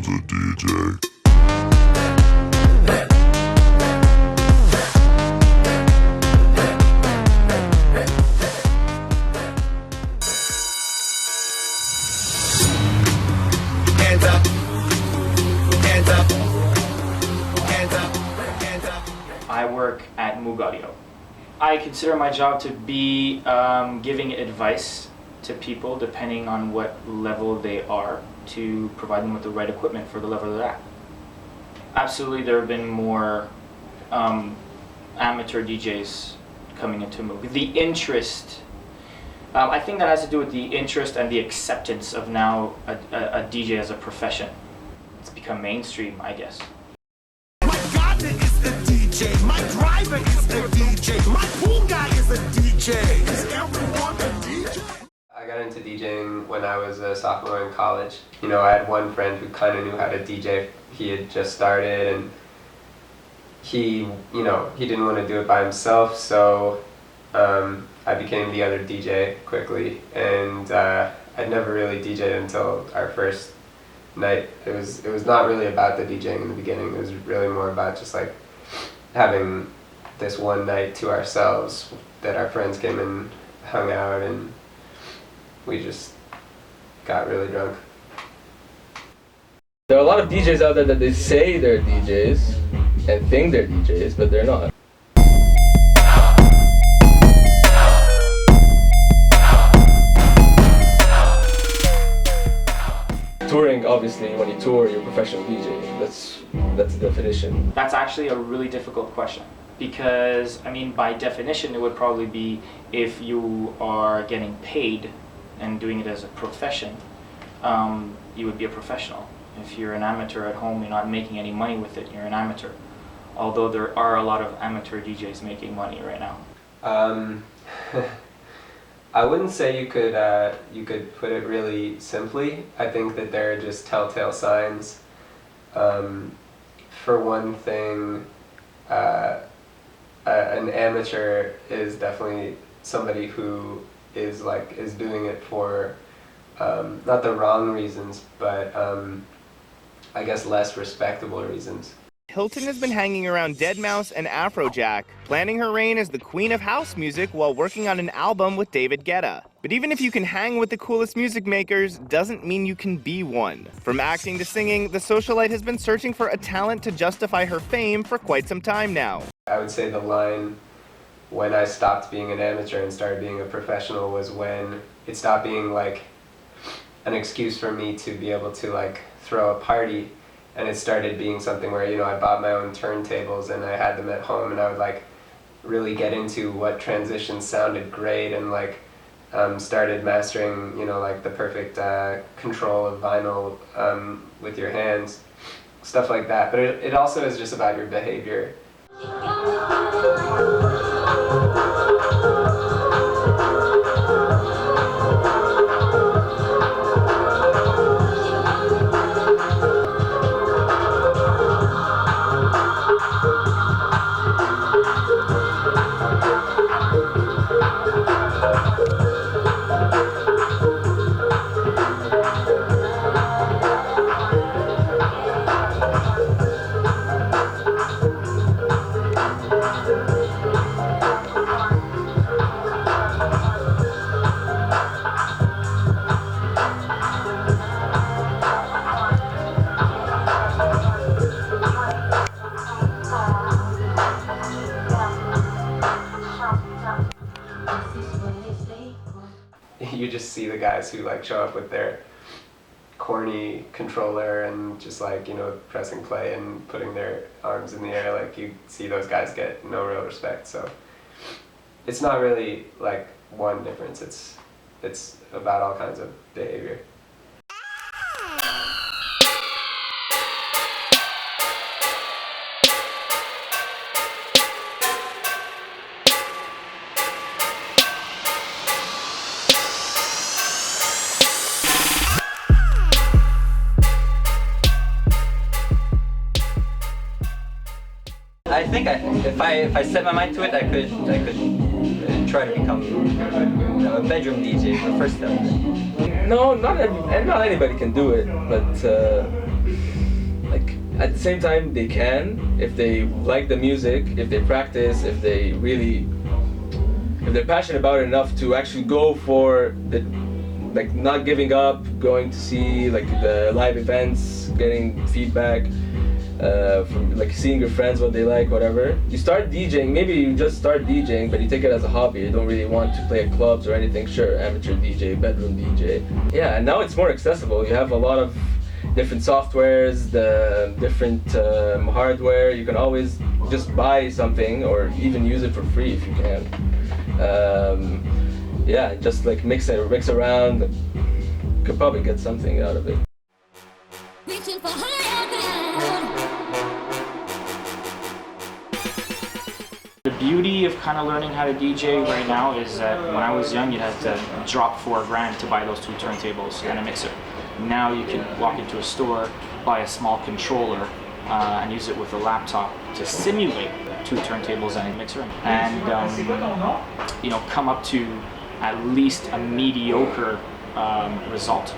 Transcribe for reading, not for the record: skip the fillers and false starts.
Spencer DJ. Hands up, hands up, hands up, hands up. I work at Moog Audio. I consider my job to be giving advice to people depending on what level they are to provide them with the right equipment for the level they're at. Absolutely, there have been more amateur DJs coming into Moog. The interest, I think that has to do with the interest and the acceptance of now a DJ as a profession. It's become mainstream, I guess. My gardener is the DJ, my driver is the DJ, my pool guy is a DJ. Is everyone a DJ? I got into DJing when I was a sophomore in college. You know, I had one friend who kind of knew how to DJ. He had just started and he didn't want to do it by himself, so I became the other DJ quickly, and I'd never really DJed until our first night. It was not really about the DJing in the beginning. It was really more about just like having this one night to ourselves that our friends came and hung out, and we just got really drunk. There are a lot of DJs out there that they say they're DJs and think they're DJs, but they're not. Touring, obviously, when you tour, you're a professional DJ. That's the definition. That's actually a really difficult question because, I mean, by definition, it would probably be if you are getting paid and doing it as a profession, you would be a professional. If you're an amateur at home, you're not making any money with it, you're an amateur. Although there are a lot of amateur DJs making money right now. I wouldn't say you could put it really simply. I think that there are just telltale signs. For one thing, an amateur is definitely somebody who is doing it for not the wrong reasons, but I guess less respectable reasons. Hilton has been hanging around deadmau5 and Afrojack, planning her reign as the queen of house music while working on an album with David Guetta. But even if you can hang with the coolest music makers, doesn't mean you can be one. From acting to singing, the socialite has been searching for a talent to justify her fame for quite some time now. I would say the line when I stopped being an amateur and started being a professional was when it stopped being like an excuse for me to be able to like throw a party, and it started being something where, you know, I bought my own turntables and I had them at home, and I would like really get into what transitions sounded great, and like started mastering, you know, like the perfect control of vinyl with your hands, stuff like that. But it also is just about your behavior. You just see the guys who like show up with their corny controller and just like, you know, pressing play and putting their arms in the air. Like, you see those guys get no real respect. So it's not really like one difference. It's about all kinds of behavior. I think if I set my mind to it, I could try to become a bedroom DJ, the first step. No, not anybody can do it, but like at the same time they can if they like the music, if they practice, if they're passionate about it enough to actually go for the, like, not giving up, going to see like the live events, getting feedback from like seeing your friends, what they like, whatever. You start DJing, maybe you just start DJing, but you take it as a hobby. You don't really want to play at clubs or anything. Sure, amateur DJ, bedroom DJ. Yeah, and now it's more accessible. You have a lot of different softwares, the different hardware. You can always just buy something or even use it for free if you can. Yeah, just like mix around. You could probably get something out of it. Reaching for higher ground. The beauty of kind of learning how to DJ right now is that when I was young, you'd have to drop $4,000 to buy those 2 turntables and a mixer. Now you can walk into a store, buy a small controller, and use it with a laptop to simulate 2 turntables and a mixer, and you know, come up to at least a mediocre result.